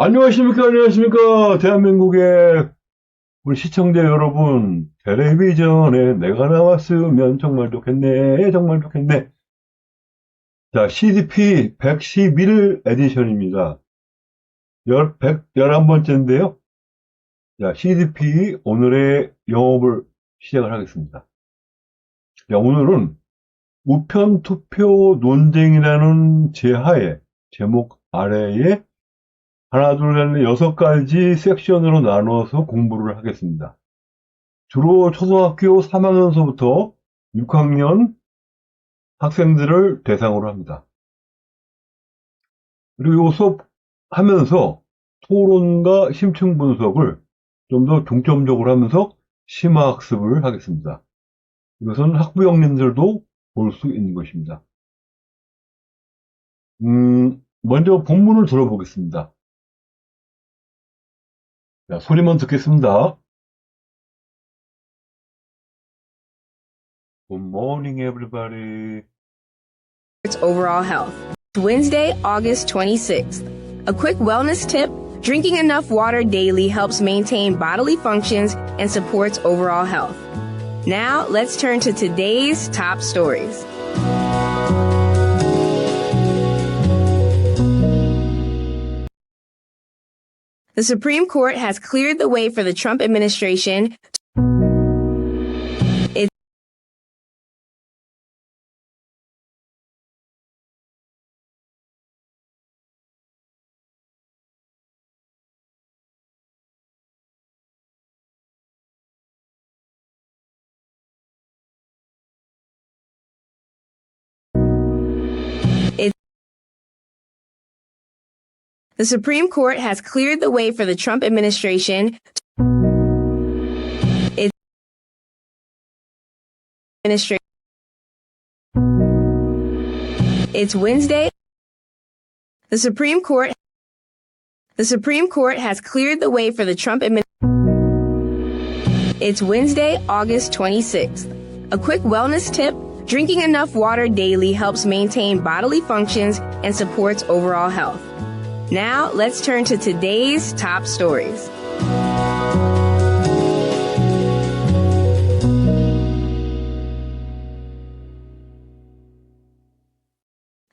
안녕하십니까, 안녕하십니까. 대한민국의 우리 시청자 여러분. 텔레비전에 내가 나왔으면 정말 좋겠네, 정말 좋겠네. 자, CDP 111 에디션입니다. 111번째인데요. 자, CDP 오늘의 영업을 시작을 하겠습니다. 자, 오늘은 우편 투표 논쟁이라는 제목 아래에 하나, 둘, 셋, 넷, 6가지 섹션으로 나누어서 공부를 하겠습니다. 주로 초등학교 3학년서부터 6학년 학생들을 대상으로 합니다. 그리고 이 수업 하면서 토론과 심층 분석을 좀 더 중점적으로 하면서 심화학습을 하겠습니다. 이것은 학부형님들도 볼 수 있는 것입니다. 먼저 본문을 들어보겠습니다. 자, 소리만 듣겠습니다. Good morning, everybody. Its overall health. Wednesday, August 26th. A quick wellness tip: drinking enough water daily helps maintain bodily functions and supports overall health. Now, let's turn to today's top stories. The Supreme Court has cleared the way for the Trump administration. The Supreme Court has cleared the way for the Trump administration. It's Wednesday. The Supreme Court has cleared the way for the Trump administration. It's Wednesday, August 26th. A quick wellness tip: drinking enough water daily helps maintain bodily functions and supports overall health. Now, let's turn to today's top stories.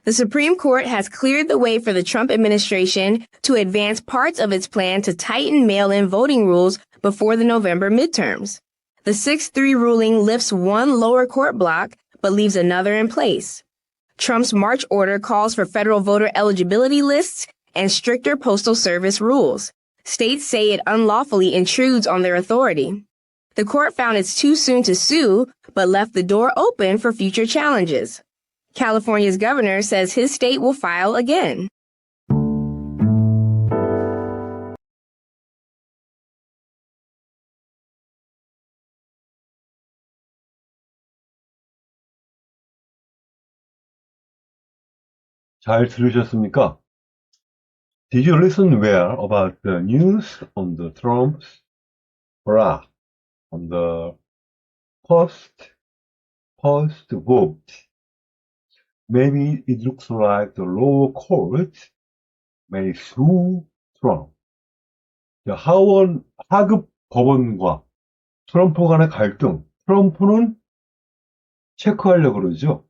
The Supreme Court has cleared the way for the Trump administration to advance parts of its plan to tighten mail-in voting rules before the November midterms. The 6-3 ruling lifts one lower court block, but leaves another in place. Trump's March order calls for federal voter eligibility lists and stricter Postal Service rules. States say it unlawfully intrudes on their authority. The court found it's too soon to sue, but left the door open for future challenges. California's governor says his state will file again. 잘 들으셨습니까? Did you listen well about the news on the Trump's block on the post vote? Maybe it looks like the lower court may sue Trump. 하급 법원과 트럼프 간의 갈등. 트럼프는 체크하려고 그러죠.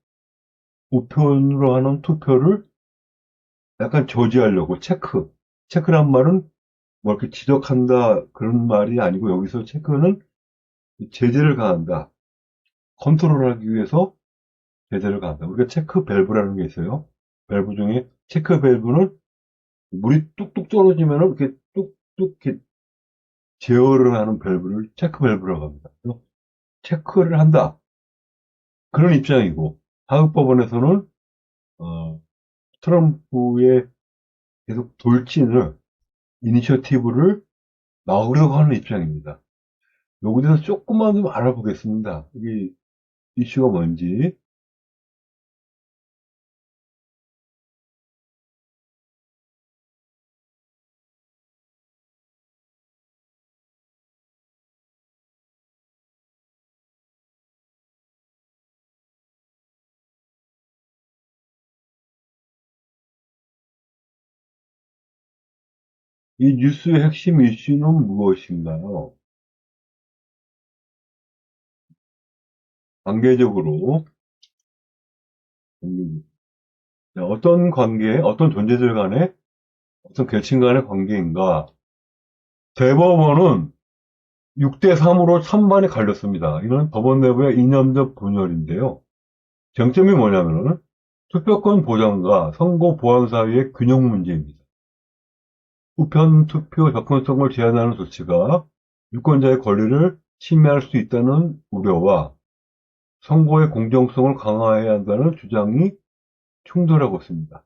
우편으로 하는 투표를 약간 저지하려고 체크란 말은 뭐 이렇게 지적한다 그런 말이 아니고 여기서 체크는 제재를 가한다. 컨트롤하기 위해서 제재를 가한다. 우리가 체크 밸브라는 게 있어요. 밸브 중에 체크 밸브는 물이 뚝뚝 떨어지면은 이렇게 뚝뚝 이렇게 제어를 하는 밸브를 체크 밸브라고 합니다. 그래서 체크를 한다. 그런 입장이고 하급법원에서는 트럼프의 계속 이니셔티브를 막으려고 하는 입장입니다. 여기 대해서 조금만 좀 알아보겠습니다. 이게 이슈가 뭔지. 이 뉴스의 핵심 이슈는 무엇인가요? 관계적으로, 어떤 관계, 어떤 존재들 간의, 어떤 계층 간의 관계인가? 대법원은 6대3으로 찬반이 갈렸습니다. 이건 법원 내부의 이념적 분열인데요. 쟁점이 뭐냐면은 투표권 보장과 선거 보안 사이의 균형 문제입니다. 우편 투표 접근성을 제한하는 조치가 유권자의 권리를 침해할 수 있다는 우려와 선거의 공정성을 강화해야 한다는 주장이 충돌하고 있습니다.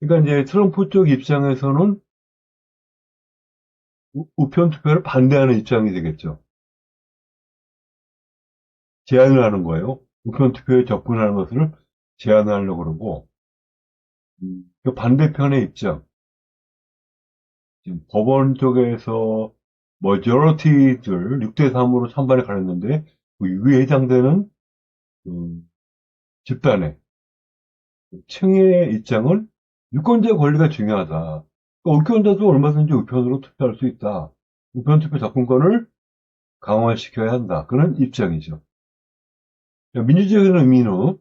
그러니까 이제 트럼프 쪽 입장에서는 우편 투표를 반대하는 입장이 되겠죠. 제한을 하는 거예요. 우편 투표에 접근하는 것을 제한하려고 그러고, 그 반대편의 입장, 지금 법원 쪽에서 머저리티들 6대3으로 찬반이 갈렸는데 그 위에 해당되는 그 집단의 층의 입장은 유권자의 권리가 중요하다. 그러니까 유권자도 얼마든지 우편으로 투표할 수 있다. 우편 투표 접근권을 강화시켜야 한다. 그런 입장이죠. 민주적인 의미는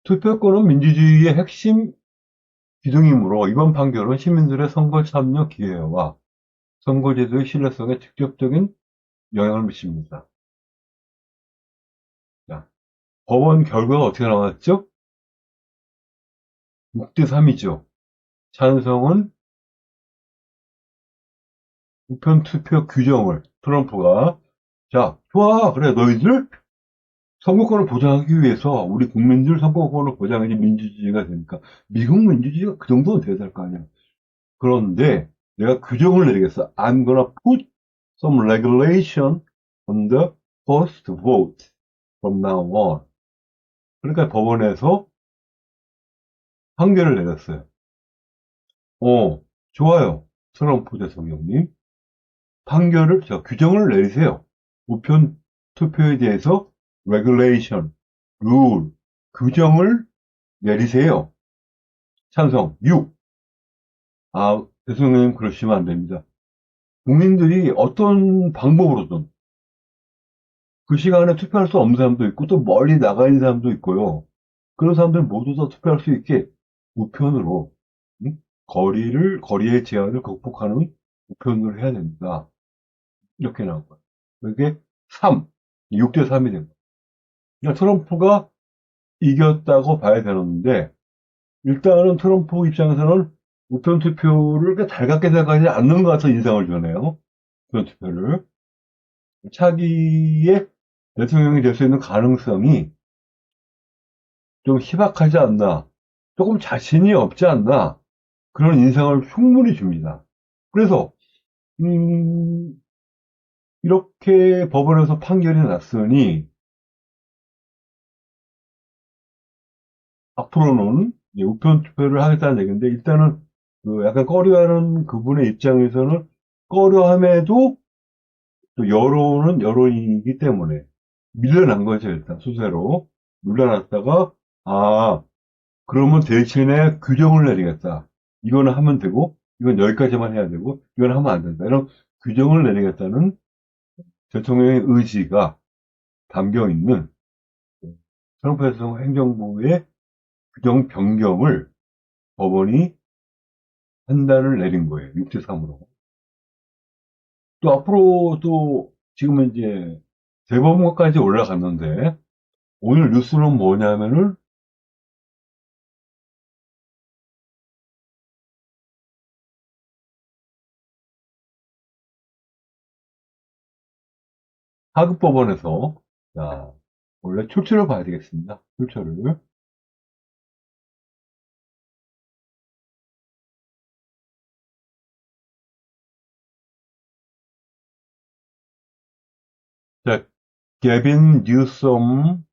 투표권은 민주주의의 핵심 기둥이므로 이번 판결은 시민들의 선거 참여 기회와 선거제도의 신뢰성에 직접적인 영향을 미칩니다. 자, 법원 결과가 어떻게 나왔죠? 6대3이죠. 찬성은 우편 투표 규정을 트럼프가 자, 좋아. 그래. 너희들 선거권을 보장하기 위해서 우리 국민들 선거권을 보장해야지 민주주의가 되니까 미국 민주주의가 그 정도는 돼야 될 거 아니야. 그런데 내가 규정을 내리겠어. I'm gonna put some regulation on the first vote from now on. 그러니까 법원에서 판결을 내렸어요. 좋아요. 트럼프 대통령님. 판결을, 규정을 내리세요. 우편 투표에 대해서 regulation, rule, 규정을 내리세요. 찬성 6. 대통령님 그러시면 안 됩니다. 국민들이 어떤 방법으로든 그 시간에 투표할 수 없는 사람도 있고 또 멀리 나가 있는 사람도 있고요. 그런 사람들 모두 다 투표할 수 있게 우편으로 거리의 제한을 극복하는 우편으로 해야 됩니다. 이렇게 나온 거예요. 이게 3, 6대3이 된 거예요. 그러니까 트럼프가 이겼다고 봐야 되는데 일단은 트럼프 입장에서는 우편 투표를 그렇게 달갑게 생각하지 않는 것 같아서 인상을 주네요. 우편 투표를. 차기의 대통령이 될 수 있는 가능성이 좀 희박하지 않나, 조금 자신이 없지 않나, 그런 인상을 충분히 줍니다. 그래서, 이렇게 법원에서 판결이 났으니, 앞으로는 우편 투표를 하겠다는 얘기인데, 일단은, 약간 꺼려하는 그분의 입장에서는, 꺼려함에도, 또 여론은 여론이기 때문에, 밀려난 거죠, 일단, 수세로. 밀려났다가, 그러면 대신에 규정을 내리겠다. 이거는 하면 되고, 이건 여기까지만 해야 되고, 이건 하면 안 된다. 이런 규정을 내리겠다는 대통령의 의지가 담겨 있는 트럼프 대통령 행정부의 규정 변경을 법원이 판단을 내린 거예요. 6대3으로. 또 앞으로 또 지금은 이제 대법원까지 올라갔는데 오늘 뉴스는 뭐냐면은 하급법원에서 자, 원래 출처를 봐야 되겠습니다. 출처를. 자, 게빈 뉴섬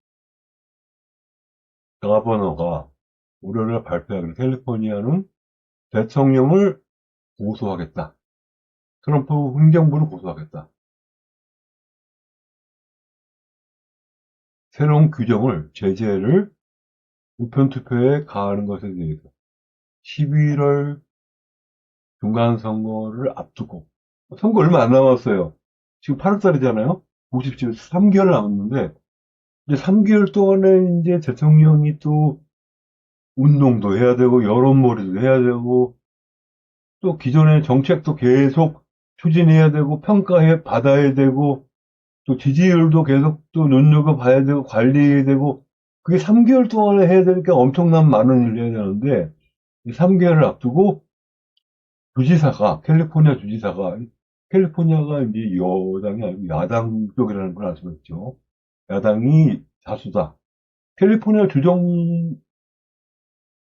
가버너가 우려를 발표하기로 캘리포니아는 대통령을 고소하겠다. 트럼프 행정부를 고소하겠다. 새로운 규정을, 제재를 우편투표에 가하는 것에 대해서 11월 중간 선거를 앞두고 선거 얼마 안 남았어요. 지금 8월달이잖아요. 57, 3개월 남았는데 이제 3개월 동안에 이제 대통령이 또 운동도 해야 되고 여론몰이도 해야 되고 또 기존의 정책도 계속 추진해야 되고 평가해 받아야 되고 또 지지율도 계속 또 눈여겨봐야 되고 관리해야 되고 그게 3개월 동안에 해야 되니까 엄청난 많은 일을 해야 되는데 3개월을 앞두고 캘리포니아 주지사가 캘리포니아가 이제 여당이 아니고 야당 쪽이라는 걸 알 수가 있죠. 야당이 다수다. 캘리포니아 주정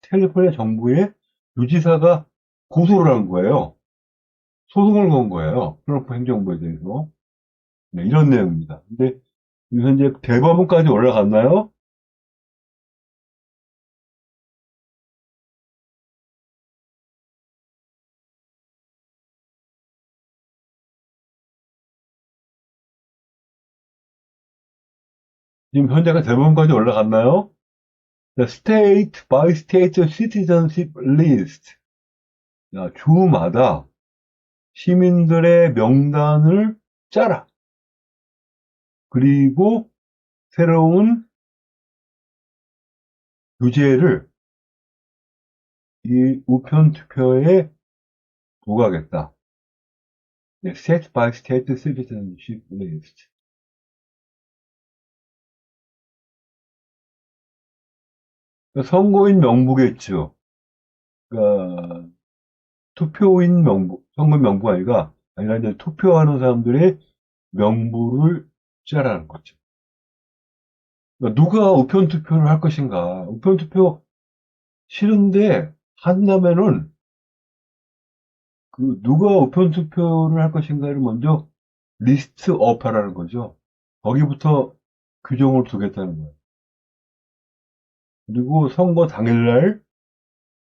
캘리포니아 정부의 주지사가 고소를 한 거예요. 소송을 건 거예요. 트럼프 행정부에 대해서. 네, 이런 내용입니다. 근데 지금 현재 대법원까지 올라갔나요? 지금 현재가 대법원까지 올라갔나요? The State by State Citizenship List. 야, 주마다 시민들의 명단을 짜라. 그리고 새로운 규제를 이 우편 투표에 부과하겠다. 네, State by State Citizenship List. 선거인 명부겠죠. 그러니까 투표인 명부, 선거인 명부가 아니라 이제 투표하는 사람들의 명부를 짜라는 거죠. 그러니까 누가 우편 투표를 할 것인가? 우편 투표 싫은데 한다면은 그 누가 우편 투표를 할 것인가를 먼저 리스트업하라는 거죠. 거기부터 규정을 두겠다는 거예요. 그리고 선거 당일날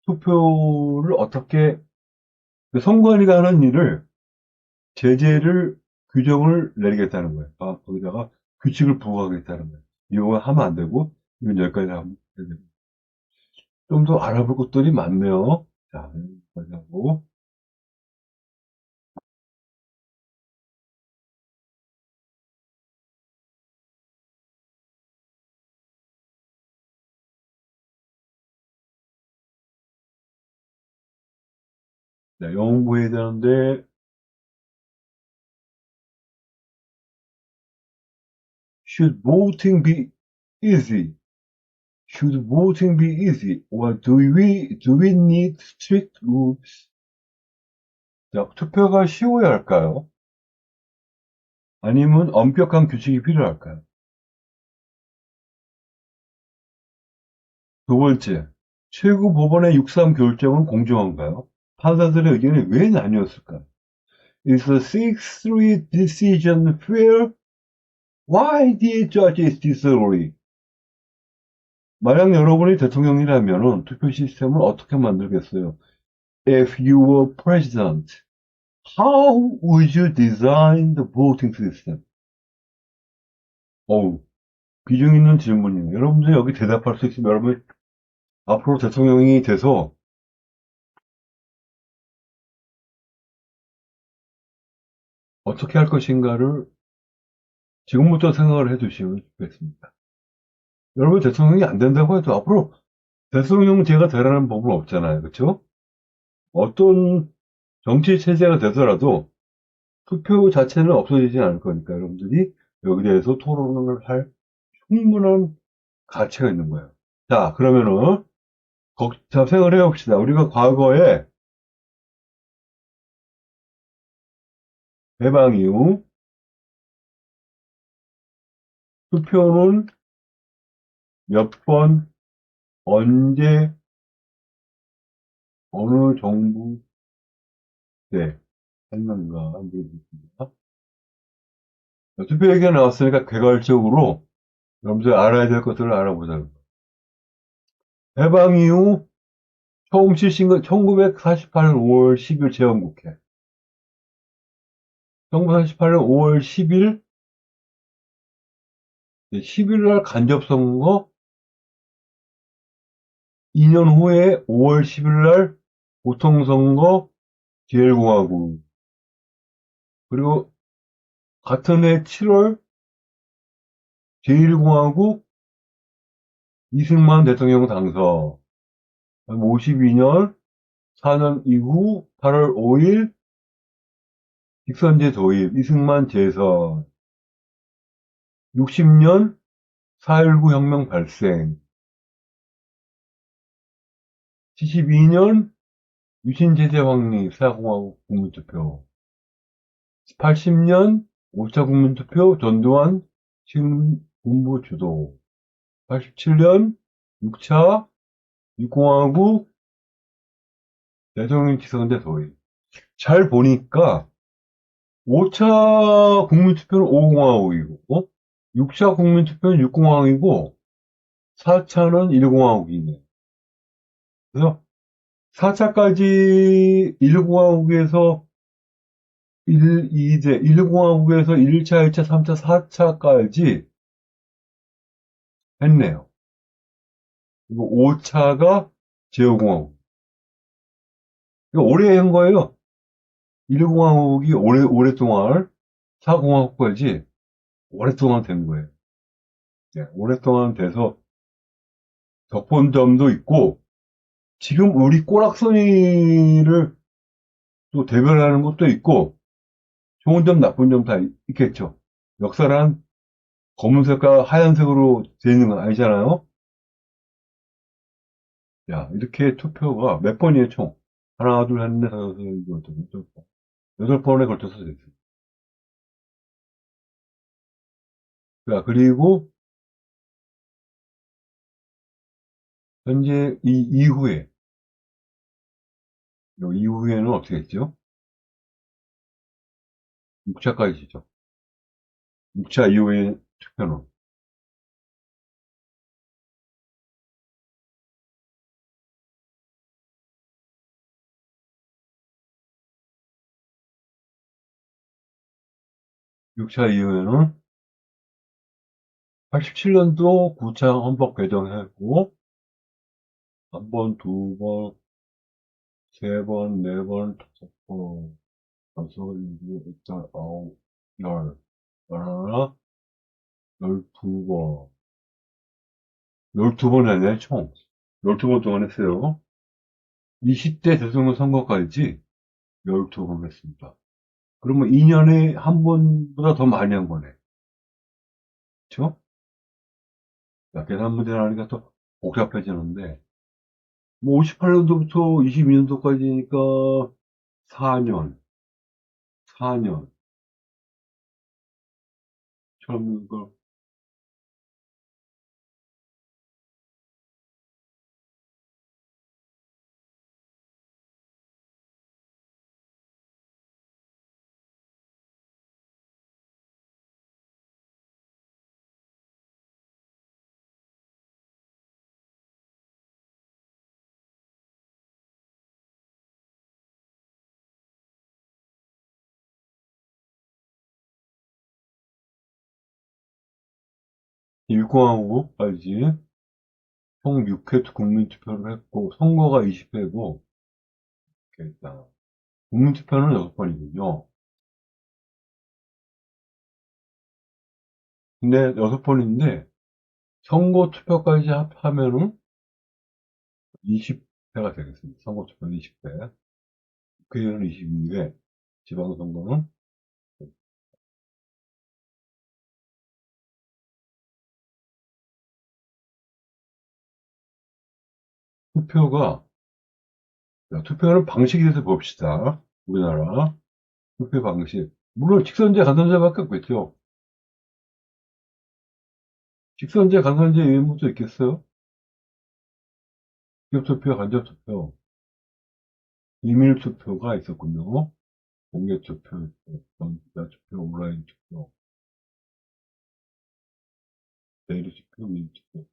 투표를 어떻게 선관위가 하는 일을 제재를 규정을 내리겠다는 거예요. 아, 거기다가 규칙을 부과하겠다는 거예요. 이거 하면 안 되고 이건 여기까지 하면 되고 좀 더 알아볼 것들이 많네요. 자, 여기까지 하고 네, 영어 공부해야 되는데 should voting be easy? Should voting be easy? Or do we need strict rules? 자, 투표가 쉬워야 할까요? 아니면 엄격한 규칙이 필요할까요? 두 번째, 최고 법원의 6.3 결정은 공정한가요? 판사들의 의견이 왜 나뉘었을까요? Is the 6-3 decision fair? Why did judges disagree? 만약 여러분이 대통령이라면 투표 시스템을 어떻게 만들겠어요? If you were president, how would you design the voting system? 어우, 비중 있는 질문이네요. 여러분들 여기 대답할 수 있으면 여러분 앞으로 대통령이 돼서 어떻게 할 것인가를 지금부터 생각을 해 두시면 좋겠습니다. 여러분 대통령이 안 된다고 해도 앞으로 대통령제가 되라는 법은 없잖아요. 그렇죠? 어떤 정치 체제가 되더라도 투표 자체는 없어지지 않을 거니까 여러분들이 여기 대해서 토론을 할 충분한 가치가 있는 거예요. 자, 그러면은 자, 생각을 해봅시다. 우리가 과거에 해방 이후 투표는 몇 번, 언제, 어느 정부 때 했는가 한번 보겠습니다. 투표 얘기가 나왔으니까 개괄적으로 여러분들 알아야 될 것들을 알아보자는 거예요. 해방 이후 처음 실신 건 1948년 5월 10일 재헌국회. 1948년 5월 10일, 10일 날 간접선거, 2년 후에 5월 10일 날 보통선거, 제일공화국. 그리고 같은 해 7월 제1공화국 이승만 대통령 당선. 52년 4년 이후 8월 5일 직선제 도입, 이승만 재선. 60년 4.19 혁명 발생. 72년 유신제재 확립, 사공화국 국민투표. 80년 5차 국민투표 전두환 신군부 주도. 87년 6차 유공화국 대통령 지성제 도입. 잘 보니까 5차 국민투표는 5공화국이고 6차 국민투표는 6공화국이고 4차는 1공화국이네. 그래서 4차까지 1공화국에서 2제, 1공화국에서 1차, 2차, 3차, 4차까지 했네요. 그리고 5차가 제5공화국. 오래 한 거예요. 1공화국이 오랫동안 4공화국까지 오랫동안 된 거예요. 네, 오랫동안 돼서 덕본 점도 있고, 지금 우리 꼬락서니를 또 대변하는 것도 있고, 좋은 점, 나쁜 점 다 있겠죠. 역사란 검은색과 하얀색으로 되어 있는 건 아니잖아요. 야, 이렇게 투표가 몇 번이에요, 총? 하나, 둘, 셋, 넷, 다섯, 여섯, 일곱, 여덟, 번. 8번에 걸쳐서 됐어요. 자, 그리고 현재 이 이후에는 어떻게 했죠? 6차까지죠. 6차 이후의 투표는. 6차 이후에는 87년도 9차 헌법 개정했고, 한 번, 두 번, 세 번, 네 번, 다섯 번, 다섯, 일곱, 여덟, 아홉, 하나, 12번. 12번 했네, 총. 12번 동안 했어요. 20대 대통령 선거까지 12번 했습니다. 그러면 2년에 한 번보다 더 많이 한 거네. 그쵸? 자, 계산 문제를 하니까 또 복잡해지는데, 뭐 58년도부터 22년도까지니까 4년, 4년. 처음 이걸, 일공화국까지 총 6회 국민투표를 했고, 선거가 20회고, 국민투표는 6번이군요. 근데 6번인데, 선거 투표까지 합하면은 20회가 되겠습니다. 선거 투표는 20회. 국회의원은 22회, 지방선거는 투표가, 투표하는 방식에 대해서 봅시다. 우리나라 투표 방식. 물론 직선제, 간선제밖에 없겠죠. 직선제, 간선제 의무도 있겠어요? 직접투표, 간접투표, 이밀투표가 있었군요. 공개투표, 전자투표, 온라인투표, 대리투표, 민투표.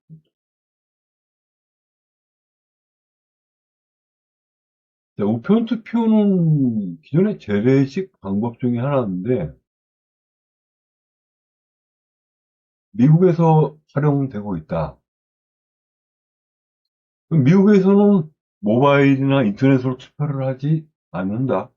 우편투표는 기존의 재래식 방법 중에 하나인데, 미국에서 활용되고 있다. 미국에서는 모바일이나 인터넷으로 투표를 하지 않는다.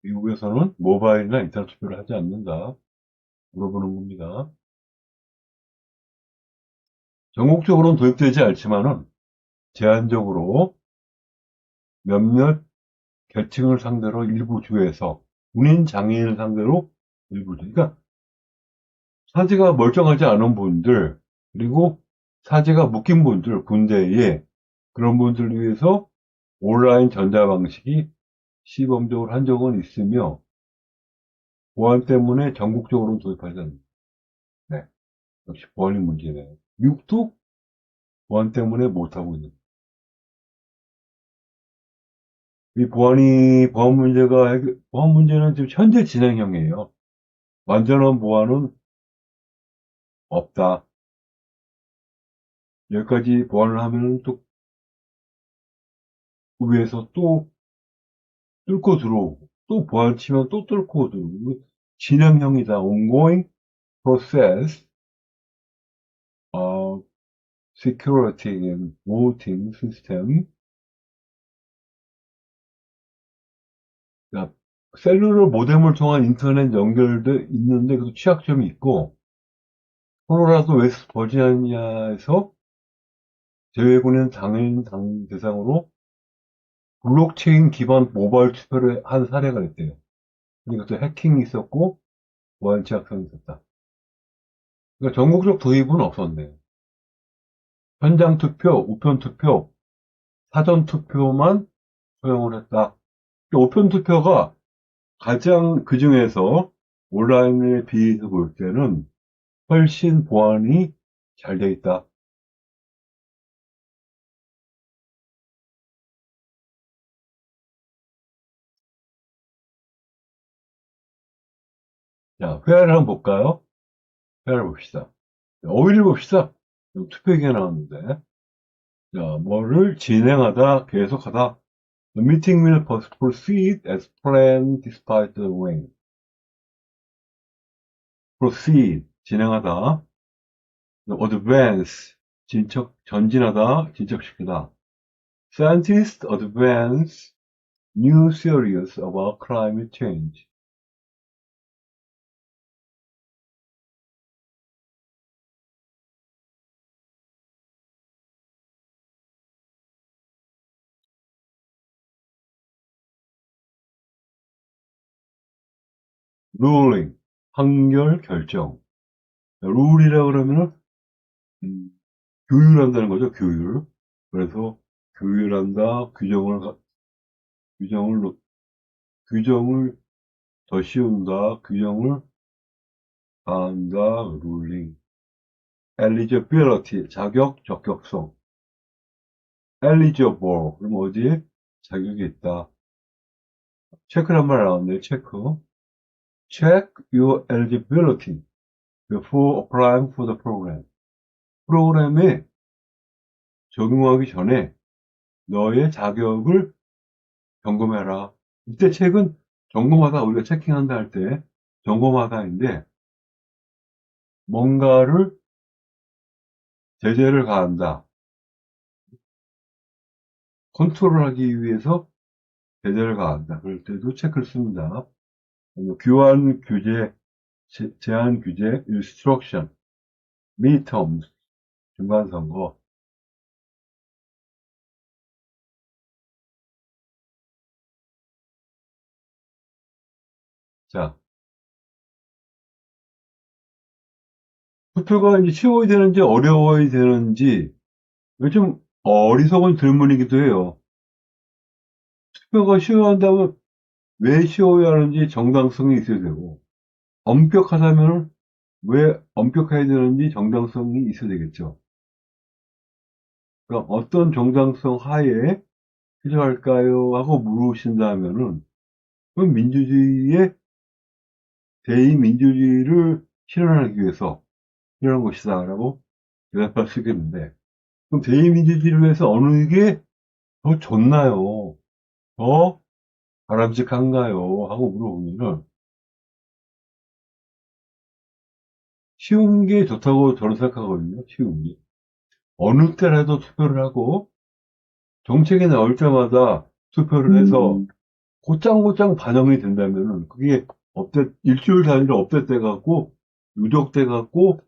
미국에서는 모바일이나 인터넷 투표를 하지 않는다. 물어보는 겁니다. 전국적으로는 도입되지 않지만은 제한적으로 몇몇 계층을 상대로 일부 주에서 군인 장애인을 상대로 일부 주. 그러니까 사지가 멀쩡하지 않은 분들 그리고 사지가 묶인 분들 군대에 그런 분들을 위해서 온라인 전자 방식이 시범적으로 한 적은 있으며 보안 때문에 전국적으로 도입하지 않습니다. 네, 역시 보안이 문제네요. 미국도 보안 때문에 못하고 있는. 이 보안 문제는 지금 현재 진행형이에요. 완전한 보안은 없다. 여기까지 보안을 하면 또 위에서 또 뚫고 들어오고, 또 보안 치면 또 뚫고 들어오고, 진행형이다. ongoing process of security and voting system. 그러니까 셀룰러 모뎀을 통한 인터넷 연결돼 있는데 그 취약점이 있고 콜로라도 웨스트 버지니아에서 제외군인 장애인 대상으로 블록체인 기반 모바일 투표를 한 사례가 있대요. 그러니까 또 해킹이 있었고 보안 취약점이 있었다. 그러니까 전국적 도입은 없었네요. 현장 투표, 우편 투표, 사전 투표만 허용을 했다. 우편 투표가 가장 그 중에서 온라인에 비해서 볼 때는 훨씬 보안이 잘 돼 있다. 자, 회화를 한번 볼까요? 회화를 봅시다. 어휘를 봅시다. 투표 얘기가 나왔는데. 자, 뭐를 진행하다, 계속하다. The meeting will proceed as planned despite the rain. proceed, 진행하다. advance, 전진하다, 진척시키다. Scientists advance new theories about climate change. ruling, 판결, 결정. 룰이라 그러면은, 규율한다는 거죠, 규율. 그래서, 규율한다, 규정을, 규정을 더 씌운다, 규정을 가한다, ruling. eligibility, 자격, 적격성. eligible, 그럼 어디에? 자격이 있다. 체크란 말 나왔네요, 체크. Check your eligibility before applying for the program. 프로그램에 적용하기 전에 너의 자격을 점검해라. 이때 책은 점검하다, 우리가 체킹한다 할 때 점검하다인데 뭔가를 제재를 가한다. 컨트롤하기 위해서 제재를 가한다. 그럴 때도 체크를 씁니다. 교환 규제, 제한 규제, instruction, midterms, 중간선거. 자, 투표가 이제 쉬워야 되는지 어려워야 되는지, 이게 좀 어리석은 질문이기도 해요. 투표가 쉬워야 한다면 왜 쉬워야 하는지 정당성이 있어야 되고, 엄격하다면 왜 엄격해야 되는지 정당성이 있어야 되겠죠. 그러니까 어떤 정당성 하에 필요할까요? 하고 물으신다면은, 그럼 대의민주주의를 실현하기 위해서 필요한 것이다. 라고 대답할 수 있겠는데, 그럼 대의민주주의를 위해서 어느 게 더 좋나요? 더 바람직한가요? 하고 물어보면은, 쉬운 게 좋다고 저는 생각하거든요. 쉬운 게. 어느 때라도 투표를 하고, 정책이 나올 때마다 투표를 해서 곧장곧장 반영이 된다면은 그게 일주일 단위로 업데이트돼갖고 누적돼갖고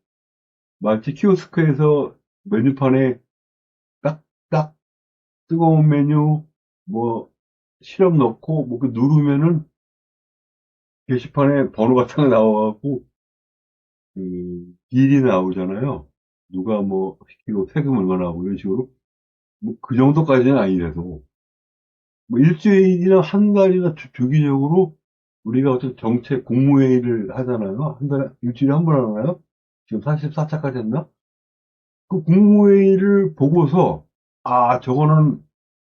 마치 키오스크에서 메뉴판에 딱딱 뜨거운 메뉴 뭐 시럽 넣고 뭐 누르면은 게시판에 번호 같은 거 나와갖고 딜이 나오잖아요. 누가 뭐 시키고 세금 얼마나 하고 이런 식으로 뭐 그 정도까지는 아니라도 뭐 일주일이나 한 달이나 주기적으로 우리가 어떤 정책 국무회의를 하잖아요. 한 달에 일주일에 한 번 하나요? 지금 44차까지 했나? 그 국무회의를 보고서 저거는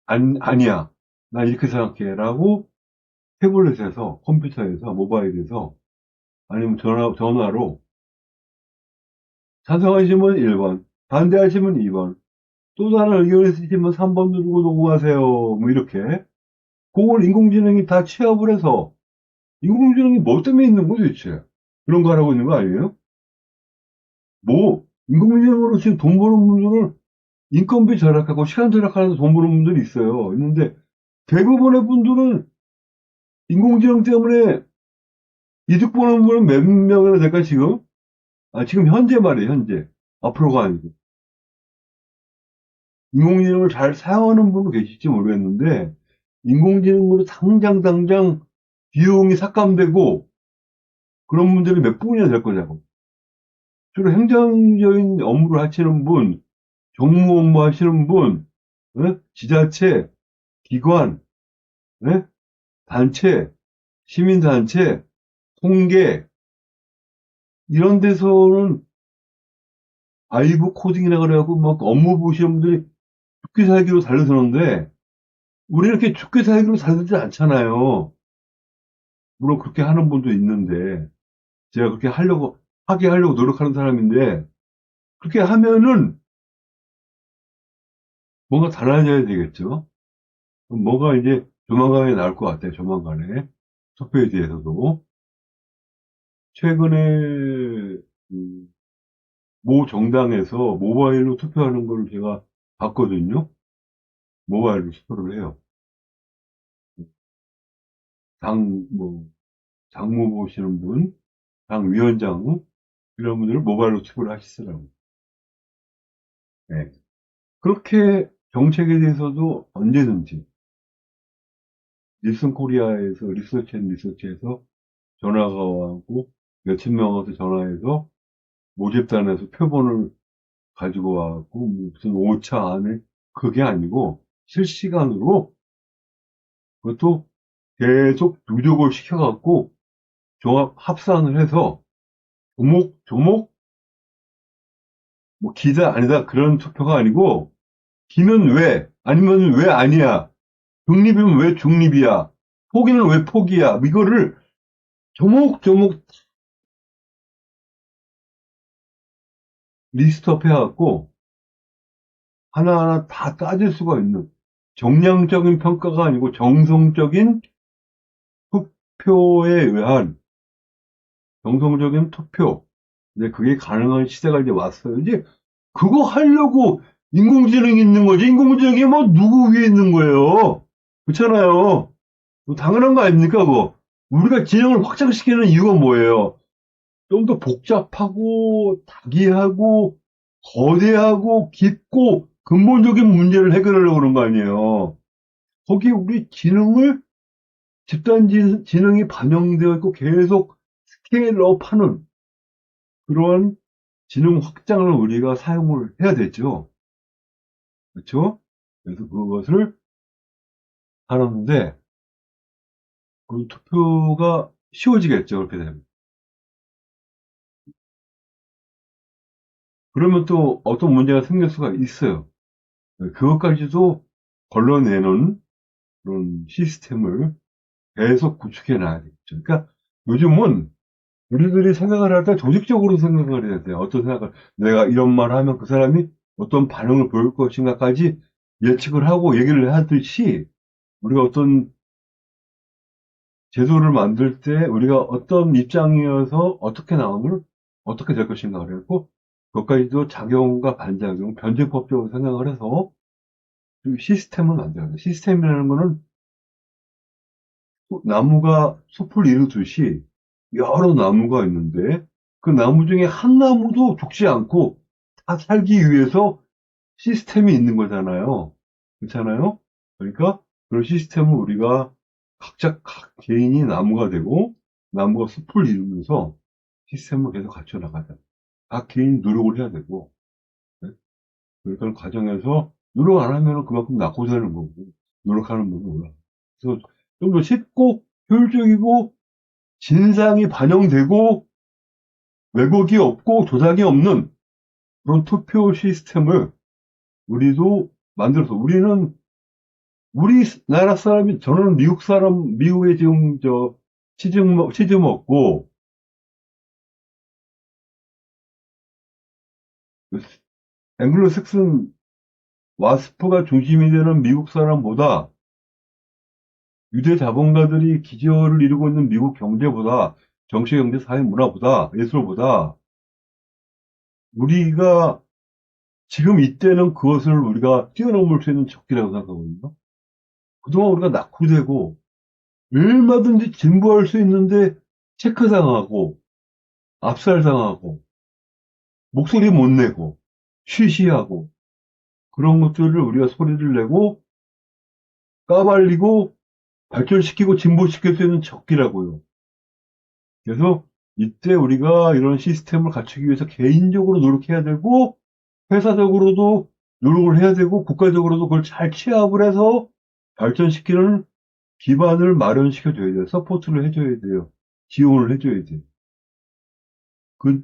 아니야. 나 이렇게 생각해. 라고 태블릿에서, 컴퓨터에서, 모바일에서, 아니면 전화로, 찬성하시면 1번, 반대하시면 2번, 또 다른 의견이 있으시면 3번 누르고 녹음하세요. 뭐 이렇게. 그걸 인공지능이 다 취합을 해서, 인공지능이 뭐 때문에 있는 거죠, 대체? 그런 거 하라고 있는 거 아니에요? 뭐, 인공지능으로 지금 돈 버는 분들은 인건비 절약하고 시간 절약하면서 돈 버는 분들이 있어요. 있는데, 대부분의 분들은 인공지능 때문에 이득 보는 분은 몇 명이나 될까, 지금? 지금 현재 말이에요, 현재. 앞으로가 아니고. 인공지능을 잘 사용하는 분은 계실지 모르겠는데, 인공지능으로 당장 비용이 삭감되고, 그런 분들이 몇 분이나 될 거냐고. 주로 행정적인 업무를 하시는 분, 정무 업무 하시는 분, 지자체, 기관, 예? 단체, 시민단체, 통계, 이런 데서는 아이브 코딩이라 그래갖고 막 업무 보시는 분들이 죽기 살기로 달려드는데 우리 이렇게 죽기 살기로 달리지 않잖아요. 물론 그렇게 하는 분도 있는데 제가 그렇게 하게 하려고 노력하는 사람인데 그렇게 하면은 뭔가 달라져야 되겠죠. 뭐가 이제 조만간에 나올 것 같아요. 조만간에. 투표에 대해서도. 최근에 모 정당에서 모바일로 투표하는 걸 제가 봤거든요. 모바일로 투표를 해요. 뭐, 장모 보시는 분, 당 위원장, 이런 분들은 모바일로 투표를 하시더라고요. 네. 그렇게 정책에 대해서도 언제든지, 닐슨 코리아에서, 리서치에서 전화가 와고, 몇천 명한테 전화해서, 모집단에서 표본을 가지고 와갖고, 무슨 오차 안에, 그게 아니고, 실시간으로, 그것도 계속 누적을 시켜갖고, 종합 합산을 해서, 조목, 뭐 기다 아니다 그런 투표가 아니고 기는 왜 아니면 왜 아니야 중립이면 왜 중립이야 포기는 왜 포기야 이거를 조목조목 리스트업 해갖고 하나하나 다 따질 수가 있는 정량적인 평가가 아니고 정성적인 투표에 의한 정성적인 투표 이제 그게 가능한 시대가 이제 왔어요. 이제 그거 하려고 인공지능이 있는 거지. 인공지능이 뭐 누구 위에 있는 거예요. 그렇잖아요. 뭐 당연한 거 아닙니까, 그거? 우리가 지능을 확장시키는 이유가 뭐예요? 좀 더 복잡하고, 다기하고, 거대하고, 깊고, 근본적인 문제를 해결하려고 그런 거 아니에요. 거기에 우리 집단 지능이 반영되어 있고 계속 스케일업 하는 그런 지능 확장을 우리가 사용을 해야 되죠. 그렇죠? 그래서 그것을 하는데, 그 투표가 쉬워지겠죠, 그렇게 되면. 그러면 또 어떤 문제가 생길 수가 있어요. 그것까지도 걸러내는 그런 시스템을 계속 구축해 놔야 되겠죠. 그러니까 요즘은 우리들이 생각을 할 때 조직적으로 생각을 해야 돼요. 어떤 생각을, 내가 이런 말을 하면 그 사람이 어떤 반응을 보일 것인가까지 예측을 하고 얘기를 하듯이 우리가 어떤 제도를 만들 때 우리가 어떤 입장이어서 어떻게 나오면 어떻게 될 것인가 그랬고 그것까지도 작용과 반작용, 변증법적으로 생각을 해서 그 시스템을 만들어야 돼. 시스템이라는 거는 나무가 숲을 이루듯이 여러 나무가 있는데 그 나무 중에 한 나무도 죽지 않고 다 살기 위해서 시스템이 있는 거잖아요. 그렇잖아요? 그러니까 그런 시스템을 우리가 각자 각 개인이 나무가 되고 나무가 숲을 이루면서 시스템을 계속 갖춰 나가자. 각 개인 노력을 해야 되고 네? 그런 과정에서 노력 안 하면 그만큼 낙오되는 거고 노력하는 부분이 올라. 그래서 좀 더 쉽고 효율적이고 진상이 반영되고 왜곡이 없고 조작이 없는 그런 투표 시스템을 우리도 만들어서 우리나라 사람이 저는 미국 사람 미국에 지금 저 치즈 먹고 앵글로색슨 와스프가 중심이 되는 미국 사람보다 유대 자본가들이 기저를 이루고 있는 미국 경제보다 정치, 경제, 사회, 문화보다 예술보다 우리가 지금 이때는 그것을 우리가 뛰어넘을 수 있는 적기라고 생각하거든요. 그동안 우리가 낙후되고 얼마든지 진보할 수 있는데 체크당하고 압살당하고 목소리 못 내고 쉬쉬하고 그런 것들을 우리가 소리를 내고 까발리고 발전시키고 진보시킬 수 있는 적기라고요. 그래서 이때 우리가 이런 시스템을 갖추기 위해서 개인적으로 노력해야 되고 회사적으로도 노력을 해야 되고 국가적으로도 그걸 잘 취합을 해서 발전시키는 기반을 마련시켜 줘야 돼요. 서포트를 해줘야 돼요. 지원을 해줘야 돼요. 그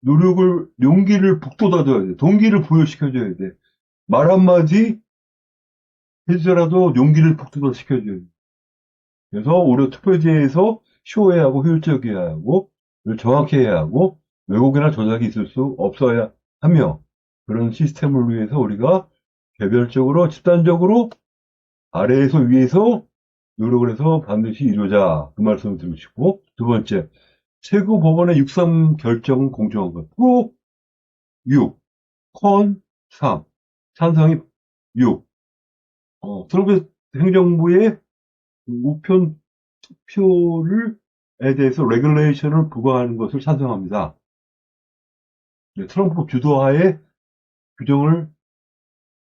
노력을 용기를 북돋아줘야 돼. 동기를 부여시켜줘야 돼. 말 한마디 해주더라도 용기를 북돋아시켜줘야 돼. 그래서 우리 투표지에서 쇼해야 하고 효율적이어야 하고 정확히 해야 하고 왜곡이나 조작이 있을 수 없어야 하며 그런 시스템을 위해서 우리가 개별적으로 집단적으로 아래에서 위에서 노력을 해서 반드시 이루자 그 말씀을 드리고 싶고 두 번째 최고법원의 6.3 결정 공정한 것 프로 6 컨 3 찬성이 6 트럼프 행정부의 우편 투표를에 대해서 레귤레이션을 부과하는 것을 찬성합니다. 네, 트럼프 주도하에 규정을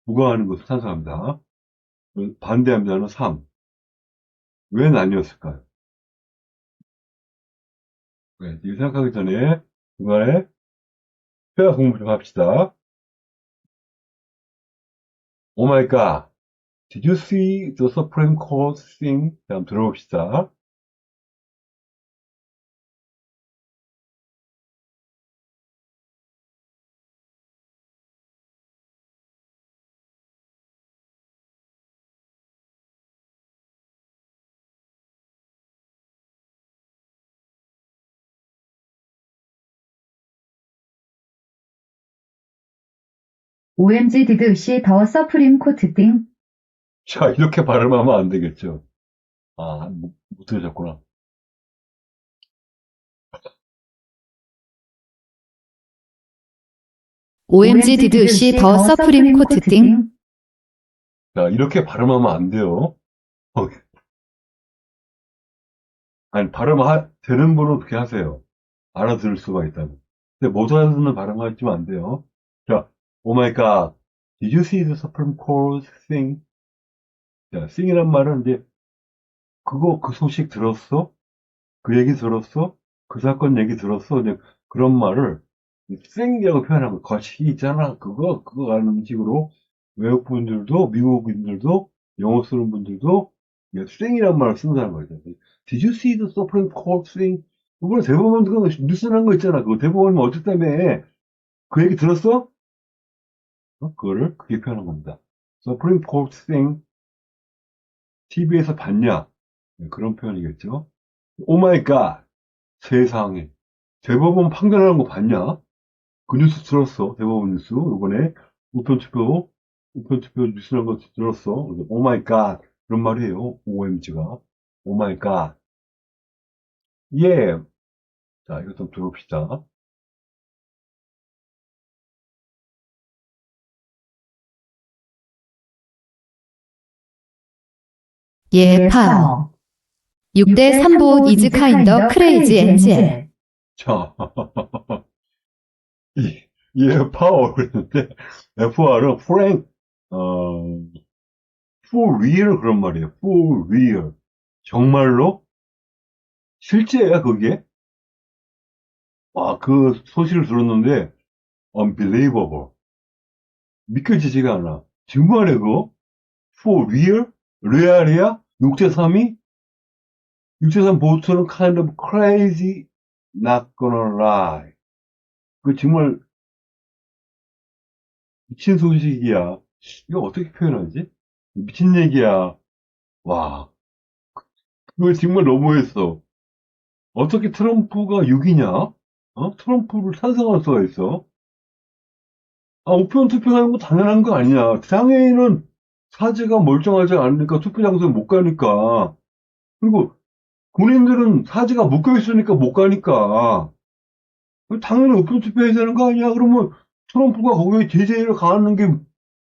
부과하는 것을 찬성합니다. 반대합니다는 3. 왜 나뉘었을까요? 네, 이거 생각하기 전에 중간에 회화 공부 좀 합시다. Oh my God, did you see the Supreme Court thing? 자, 한번 들어봅시다. OMG did you see the Supreme Court thing? 자, 이렇게 발음하면 안 되겠죠. 못 들으셨구나. OMG did you see the Supreme Court thing? 자, 이렇게 발음하면 안 돼요. 아니, 되는 분은 어떻게 하세요? 알아들을 수가 있다면. 근데 못 알아듣는 발음하시면 안 돼요. 자, Oh my God, did you see the Supreme Court thing? 자, thing이란 말은 이제 그 소식 들었어? 그 얘기 들었어? 그 사건 얘기 들었어? 이제 그런 말을 thing이라고 표현하면 거시기 있잖아. 그거 하는 식으로 외국분들도 미국인들도 영어 쓰는 분들도 thing이란 말을 쓴다는 거죠. Did you see the Supreme Court thing? 이번에 대법원 그거 뉴스 난 거 있잖아. 그거 대법원은 어쨌 때문에 그 얘기 들었어? 그거를 그게 표현한 겁니다. Supreme Court thing TV에서 봤냐? 네, 그런 표현이겠죠. 오 마이 갓 세상에 대법원 판결하는 거 봤냐? 그 뉴스 들었어. 대법원 뉴스 이번에 우편투표 뉴스라는 거 들었어. 오 마이 갓 그런 말이에요. OMG가 오 마이 갓 예. 자 이거 좀 들어봅시다. 파워. 6대 3보 is kinda crazy 엔젤. 자, 파워 그랬는데, FR은 for real 그런 말이에요. for real. 정말로? 실제야, 그게? 그 소식을 들었는데, unbelievable. 믿겨지지가 않아. 정말에 그거? for real? 레알이야? 6대3이? 6대3 보트는 kind of crazy, not gonna lie. 그 정말 미친 소식이야. 이거 어떻게 표현하지? 미친 얘기야. 와, 그거 정말 너무했어. 어떻게 트럼프가 6이냐? 트럼프를 찬성할 수가 있어? 우편 투표하는 거 당연한 거 아니냐. 장애인은 사지가 멀쩡하지 않으니까 투표 장소에 못 가니까. 그리고 군인들은 사지가 묶여있으니까 못 가니까. 당연히 우편 투표해야 되는 거 아니야? 그러면 트럼프가 거기에 제재를 가하는 게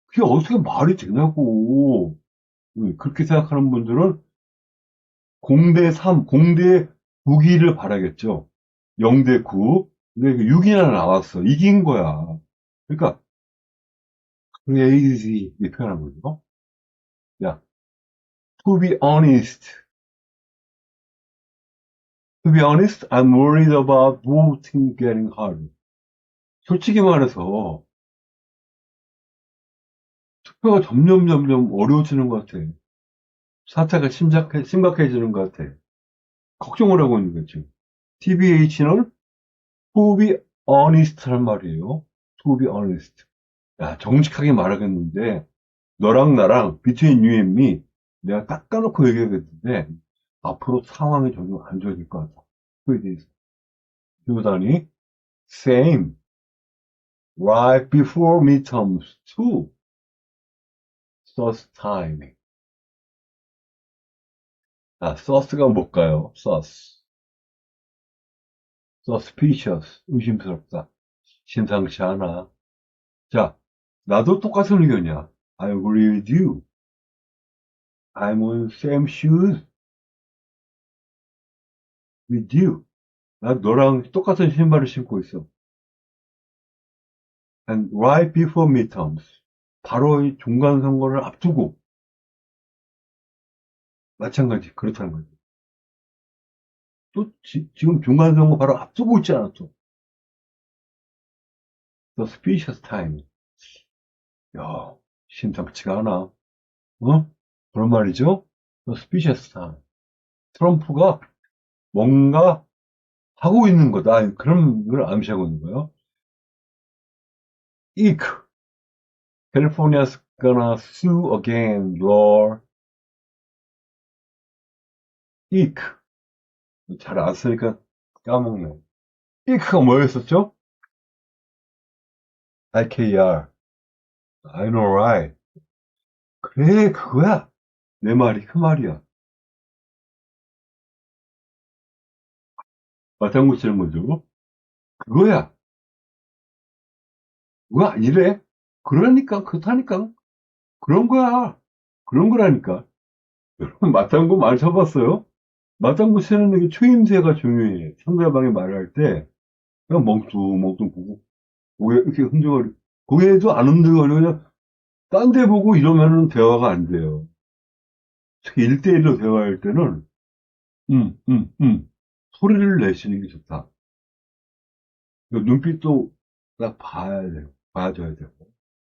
그게 어떻게 말이 되냐고. 그렇게 생각하는 분들은 공대 3, 공대 9기를 바라겠죠. 0대 9. 근데 6이나 나왔어. 이긴 거야. 그러니까 crazy 이렇게 표현한 거죠. 야, to be honest. To be honest, I'm worried about voting getting hard. 솔직히 말해서 투표가 점점 어려워지는 것 같아. 사태가 심각해지는 것 같아. 걱정을 하고 있는 거죠. TBH는 to be honest란 말이에요. to be honest. 야, 정직하게 말하겠는데, 너랑 나랑 between you and me, 내가 딱 까놓고 얘기하겠는데, 앞으로 상황이 전혀 안 좋아질 것 같아. 그에 대해서. 교단이 same, right before midterms, too. Sus timing. sus가 뭘까요? suspicious, 의심스럽다. 심상치 않아. 자, 나도 똑같은 의견이야. I agree with you. I'm on same shoes with you. 나 너랑 똑같은 신발을 신고 있어. And right before midterms. 바로 이 중간선거를 앞두고. 마찬가지. 그렇다는 거지. 또, 지금 중간선거 바로 앞두고 있잖아, 또. Suspicious time. 야, 심상치가 않아. 그런 말이죠? Suspicious time. 트럼프가 뭔가 하고 있는 거다. 그런 걸 암시하고 있는 거예요. Eek. California's gonna sue again, Lord. Eek. 잘 안 쓰니까 까먹네. eek가 뭐였었죠? IKR. I know, right. 그래, 그거야. 내 말이 그 말이야. 맞장구 치는 거죠. 그거야. 그거 아니래. 그러니까, 그렇다니까. 그런 거야. 그런 거라니까. 여러분, 맞장구 많이 쳐봤어요? 맞장구 치는 게 초임새가 중요해. 상대방이 말할 때, 그냥 멍뚱 보고, 고개 이렇게 흔들거리, 고개도 안 흔들거리고, 그냥 딴 데 보고 이러면은 대화가 안 돼요. 특히 1대1로 대화할 때는, 소리를 내시는 게 좋다. 눈빛도 딱 봐야 돼요. 봐줘야 되고.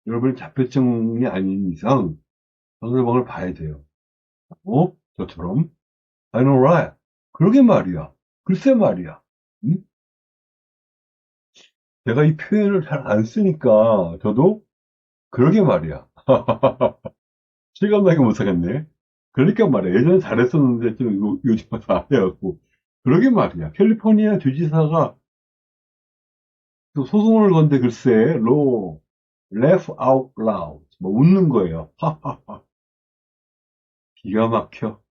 여러분이 자폐증이 아닌 이상 상대방을 봐야 돼요. 저처럼. I know, right. 그러게 말이야. 글쎄 말이야. 응? 제가 이 표현을 잘 안 쓰니까 저도 그러게 말이야. 실감나게 못하겠네. 그러니까 말이야. 예전에 잘했었는데 좀 요즘 다 해갖고. 그러게 말이야. 캘리포니아 주지사가 또 소송을 건데 글쎄, laugh out loud. 뭐 웃는 거예요. 하하하. 기가 막혀.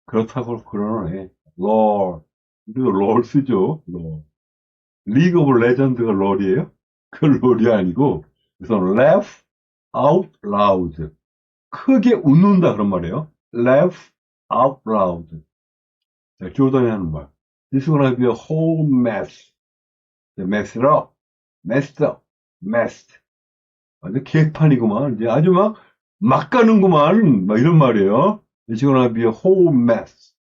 그렇다고 그러네. 롤. 우리도 롤 쓰죠. 롤. 리그 오브 레전드가 롤이에요? 그 롤이 아니고, 그래서 laugh out loud. 크게 웃는다 그런 말이에요. laugh out loud. 자, 조던이 하는 말. This is gonna be a whole mess. mess it up, messed up, messed. 아주 개판이구만. 이제 아주 막 가는구만. 막 이런 말이에요. It's gonna be a whole mess.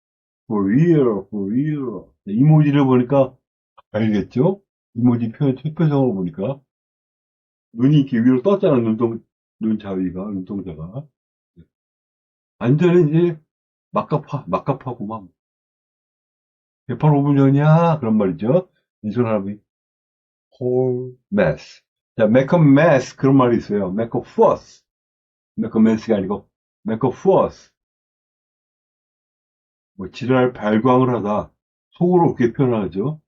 For real, for real. 이모지를 보니까 알겠죠? 이모지 표정을 보니까. 눈이 이렇게 위로 떴잖아, 눈동자가. 완전히 이제 막갑하고 막, 개판 5분 전이야. 그런 말이죠. It's gonna be whole mess. 자, make a mess. 그런 말이 있어요. make a fuss. make a mess가 아니고, make a fuss. 뭐, 지랄 발광을 하다. 속으로 그렇게 표현하죠.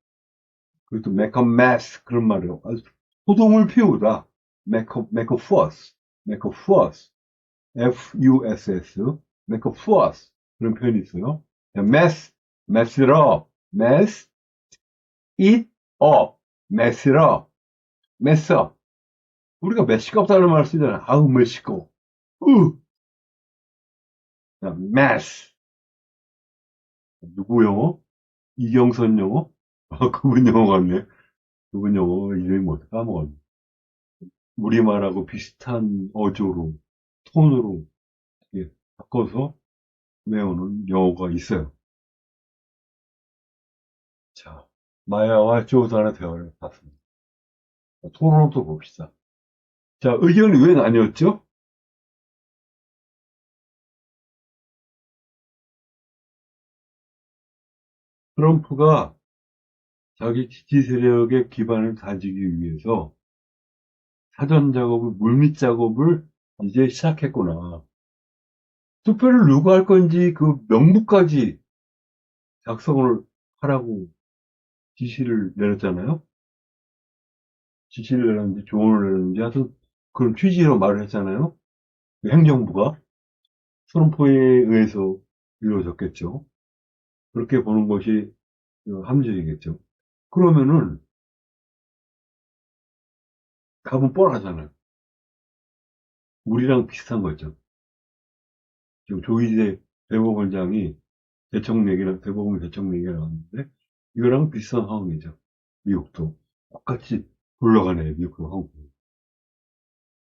그리고 또 make a mess. 그런 말이에요. 소동을 피우다. make a fuss. make a fuss. F-U-S-S. make a fuss. 그런 표현이 있어요. mess it up. mess it up. mess it up. mess up. 우리가 메시가 없다는 말을 쓰잖아. 아우, 메시고. mess. 누구 영어? 이경선 영어? 그분 영어 같네. 그분 영어 이름이 뭐지? 까먹었네. 우리말하고 비슷한 어조로, 톤으로 이렇게 바꿔서 외우는 영어가 있어요. 자, 마야와 조단의 대화를 봤습니다. 토론을 또 봅시다. 자, 의견이 왜 나뉘었죠? 트럼프가 자기 지지 세력의 기반을 다지기 위해서 사전 작업을, 물밑 작업을 이제 시작했구나. 투표를 누구 할 건지 그 명부까지 작성을 하라고 지시를 내렸잖아요. 지시를 내렸는지 조언을 내렸는지 하여튼 그런 취지로 말을 했잖아요. 행정부가 트럼프에 의해서 이루어졌겠죠. 그렇게 보는 것이 합리적이겠죠. 그러면은 답은 뻔하잖아요. 우리랑 비슷한 거죠. 지금 조희대 대법원장이 대법원 대청 얘기가 나왔는데 이거랑 비슷한 상황이죠. 미국도 똑같이 굴러가네요. 미국과 한국.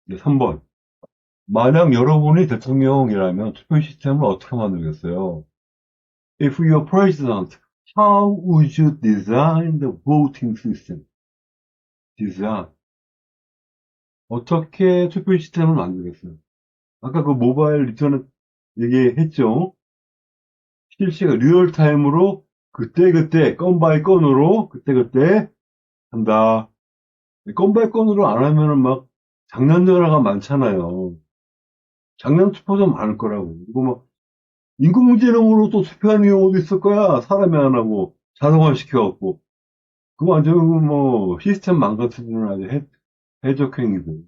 이제 3번. 만약 여러분이 대통령이라면 투표 시스템을 어떻게 만들겠어요? If you're president, how would you design the voting system? design. 어떻게 투표 시스템을 만들겠어요? 아까 그 모바일 리터는 얘기했죠? 실시간 리얼타임으로 그때그때 건 바이 건으로 그때그때 한다. 건 바이 건으로 안 하면은 막 장난 전화가 많잖아요. 장난 투표도 많을 거라고. 그리고 막 인공지능으로 또 투표하는 경우도 있을 거야. 사람이 안 하고 자동화 시켜갖고. 그거 완전 뭐 시스템 망가뜨리는 아주 해적행위고.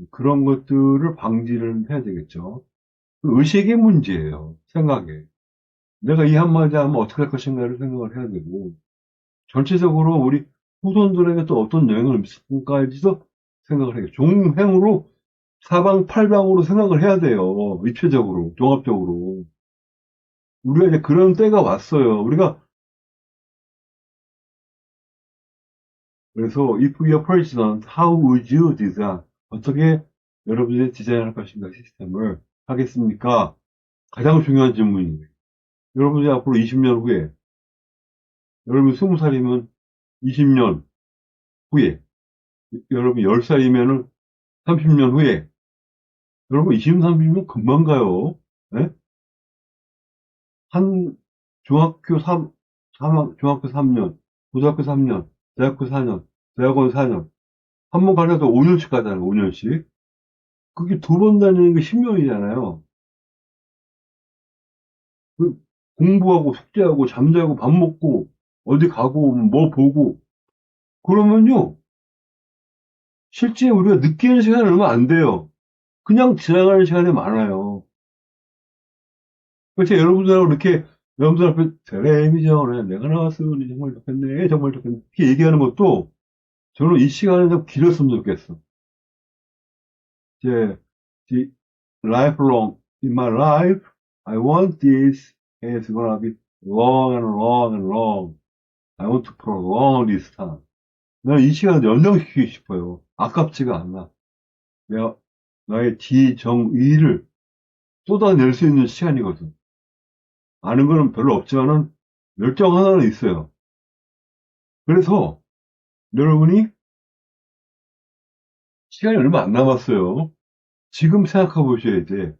그런 것들을 방지를 해야 되겠죠. 의식의 문제예요. 생각에. 내가 이 한마디 하면 어떻게 할 것인가를 생각을 해야 되고, 전체적으로 우리 후손들에게 또 어떤 영향을 미칠까지도 생각을 해요. 종횡으로 사방팔방으로 생각을 해야 돼요. 입체적으로, 종합적으로. 우리가 이제 그런 때가 왔어요. 그래서 if you are president, how would you design? 어떻게 여러분이 디자인할 것인가 시스템을 하겠습니까? 가장 중요한 질문이에요. 여러분이 앞으로 20년 후에, 여러분이 20살이면 20년 후에, 여러분 10살이면은 30년 후에, 여러분 20, 30년 금방 가요. 예? 중학교 3년, 고등학교 3년, 대학교 4년, 대학원 4년, 한 번 가려도 5년씩 가잖아요, 5년씩. 그게 두 번 다니는 게 10년이잖아요. 공부하고, 숙제하고, 잠자고, 밥 먹고, 어디 가고, 뭐 보고, 그러면요, 실제 우리가 느끼는 시간이 얼마 안 돼요. 그냥 지나가는 시간이 많아요. 그래서 여러분들 앞에 텔레비전에 내가 나왔으니 정말 좋겠네, 정말 좋겠네. 이렇게 얘기하는 것도 저는 이 시간이 좀 길었으면 좋겠어. 이제, the lifelong, in my life, I want this. It's gonna be long and long and long. I want to prolong this time. 나는 이 시간을 연장시키고 싶어요. 아깝지가 않아. 내가 나의 지정의를 쏟아낼 수 있는 시간이거든. 아는 거는 별로 없지만은 열정 하나는 있어요. 그래서 여러분이 시간이 얼마 안 남았어요. 지금 생각해 보셔야 돼.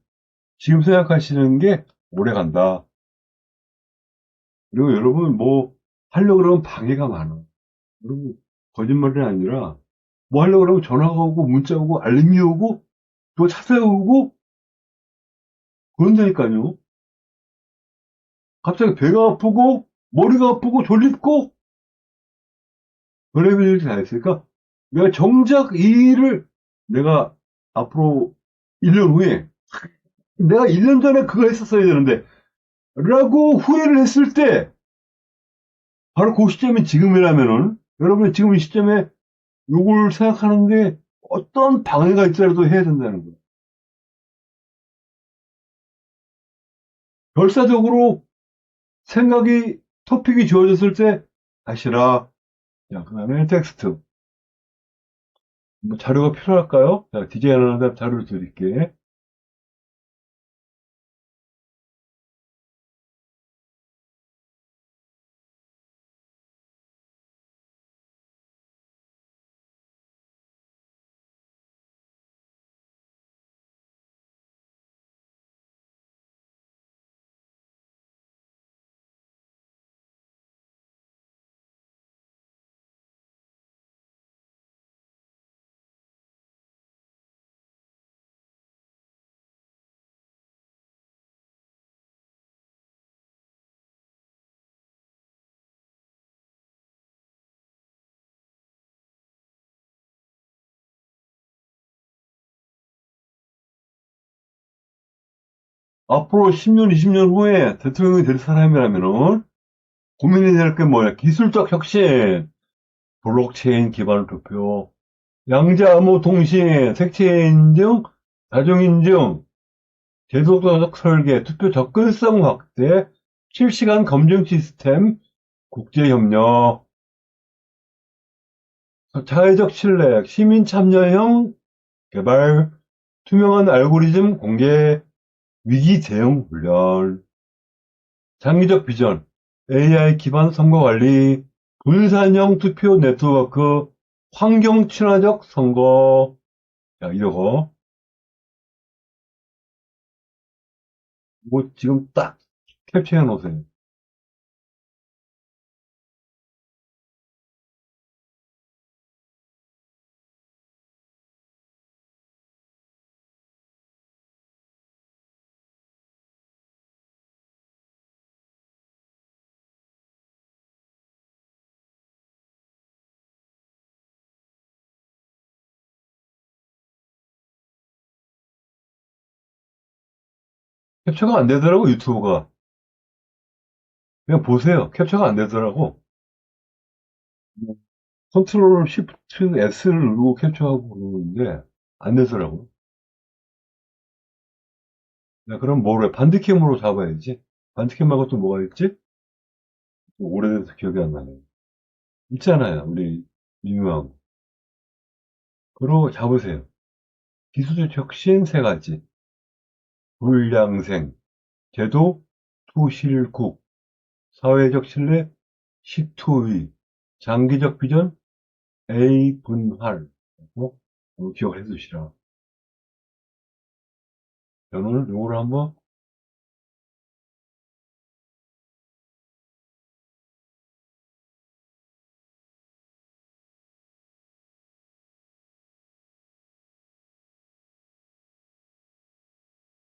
지금 생각하시는 게 오래 간다. 그리고 여러분 뭐 하려고 그러면 방해가 많아. 여러분 거짓말이 아니라 뭐 하려고 그러면 전화가 오고 문자 오고 알림이 오고 또 찾아오고 그런다니까요. 갑자기 배가 아프고 머리가 아프고 졸립고 별의별 일이 다 있으니까 내가 정작 이 일을 내가 앞으로 1년 후에 내가 1년 전에 그거 했었어야 되는데 라고 후회를 했을 때 바로 그 시점이 지금이라면은 여러분이 지금 이 시점에 요걸 생각하는데 어떤 방해가 있더라도 해야 된다는 거예요. 결사적으로 생각이 토픽이 주어졌을 때 하시라. 자, 그 다음에 텍스트. 뭐 자료가 필요할까요? 자, 디자인하는데 자료를 드릴게. 앞으로 10년, 20년 후에 대통령이 될 사람이라면은 고민이 될 게 뭐야? 기술적 혁신, 블록체인 기반 투표, 양자 암호 통신, 색채 인증, 자동 인증, 제도적 설계, 투표 접근성 확대, 실시간 검증 시스템, 국제 협력, 사회적 신뢰, 시민 참여형 개발, 투명한 알고리즘 공개, 위기 대응 훈련, 장기적 비전, AI 기반 선거 관리, 분산형 투표 네트워크, 환경 친화적 선거. 자, 이거. 뭐 지금 딱 캡처해 놓으세요. 캡처가 안 되더라고, 유튜브가. 그냥 보세요. 캡처가 안 되더라고. 컨트롤 시프트 S를 누르고 캡처하고 그러는데, 안 되더라고. 야, 그럼 뭐로 해? 반디캠으로 잡아야지. 반디캠 말고 또 뭐가 있지? 오래돼서 기억이 안 나네. 있잖아요, 우리 유명한 거. 그러고 잡으세요. 기술적 혁신 세 가지. 불량생, 제도, 투실국, 사회적 신뢰, 식투위, 장기적 비전, A 분할. 기억을 해두시라. 저는 요걸 한번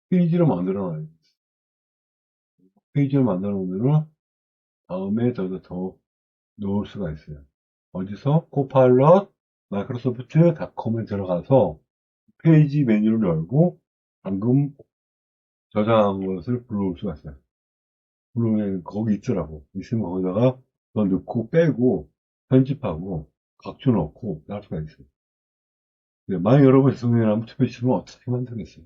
페이지를 만들어 놔요. 페이지를 만들어 놓으면 다음에 더 넣을 수가 있어요. 어디서? 코파일럿 마이크로소프트닷컴에 들어가서 페이지 메뉴를 열고 방금 저장한 것을 불러올 수가 있어요. 물론 거기 있더라고. 있으면 거기다가 더 넣고 빼고 편집하고 각주 넣고 할 수가 있어요. 네, 만약 여러분 대통령이라면 투표시면 어떻게 만들겠어요?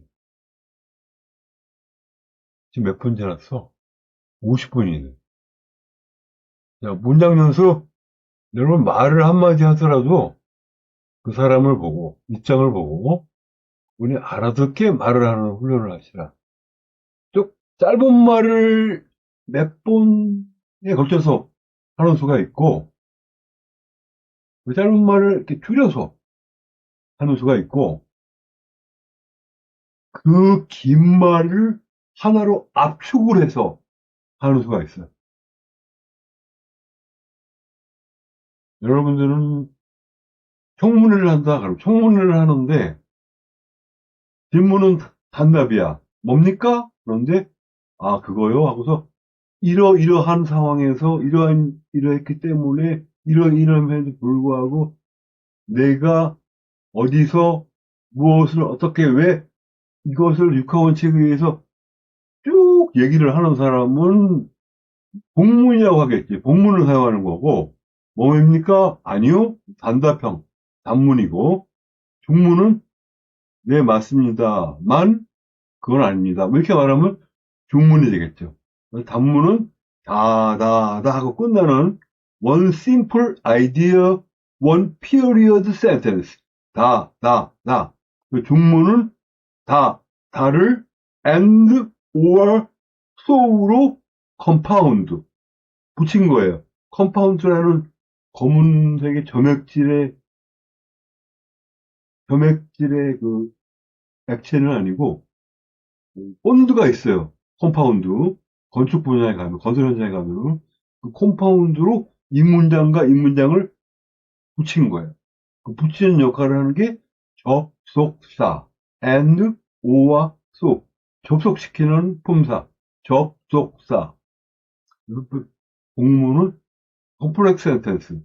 지금 몇 분 지났어? 50분이네. 자, 문장 연습. 여러분 말을 한마디 하더라도 그 사람을 보고, 입장을 보고, 분이 알아듣게 말을 하는 훈련을 하시라. 또 짧은 말을 몇 번에 걸쳐서 하는 수가 있고, 그 짧은 말을 이렇게 줄여서 하는 수가 있고, 그 긴 말을 하나로 압축을 해서 하는 수가 있어요. 여러분들은 청문회를 한다, 그럼 청문회를 하는데, 질문은 단답이야. 뭡니까? 그런데, 아, 그거요? 하고서, 이러이러한 상황에서, 이러했기 때문에, 이러이러함에도 불구하고, 내가 어디서, 무엇을, 어떻게, 왜, 이것을 육하원칙에 의해서 쭉 얘기를 하는 사람은 복문이라고 하겠지. 복문을 사용하는 거고, 뭐입니까? 아니요. 단답형, 단문이고, 중문은 네, 맞습니다만, 그건 아닙니다. 뭐 이렇게 말하면 중문이 되겠죠. 단문은 다 하고 끝나는 one simple idea, one period sentence. 다. 그 중문은 다를 and, or, so로 compound 붙인 거예요. compound라는 검은색의 점액질의 그 액체는 아니고 본드가 있어요. 컴파운드. 건축 분야에 가면, 건설 현장에 가면 그 컴파운드로 이 문장과 이 문장을 붙인 거예요. 그 붙이는 역할을 하는 게 접속사. and, or와 so. 접속시키는 품사. 접속사. 그래서 공문은 컴플렉스 센텐스.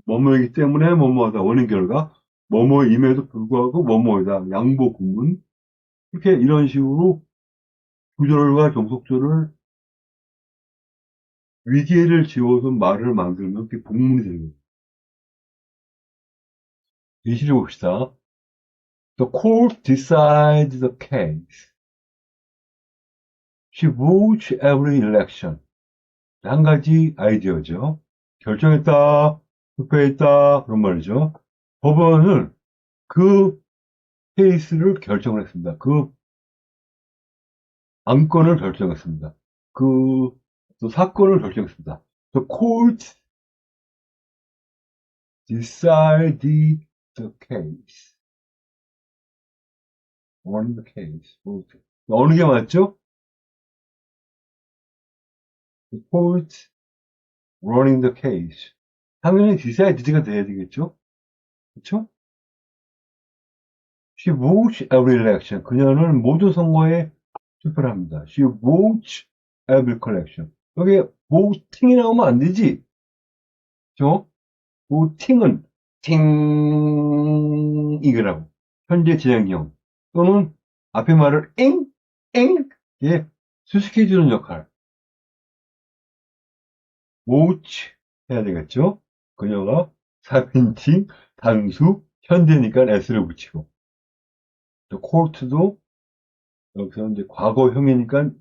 뭐뭐이기 때문에 뭐뭐하다. 원인 결과. 뭐뭐임에도 불구하고 뭐뭐이다. 양보 구문. 이렇게 이런 식으로 구절과 종속절을 위계를 지워서 말을 만들면 그게 복문이 되는 거예요. 예시를 봅시다. The court decides the case. She votes every election. 한 가지 아이디어죠. 결정했다, 투표했다, 그런 말이죠. 법원은 그 케이스를 결정을 했습니다. 그 안건을 결정했습니다. 그 또 사건을 결정했습니다. The court decided the case. on the case. 어느 게 맞죠? The court running the case. 당연히 decided가 돼야 되겠죠? 그쵸? She votes every election. 그녀는 모든 선거에 투표를 합니다. She votes every election. 여기에 voting이 나오면 안 되지. 그쵸? voting은 팅 이거라고. 현재 진행형. 또는 앞에 말을 예, 수식해주는 역할. vote 해야 되겠죠? 그녀가 4인칭 단수 현재니까 s를 붙이고 또 court도 여기서 이제 과거형이니까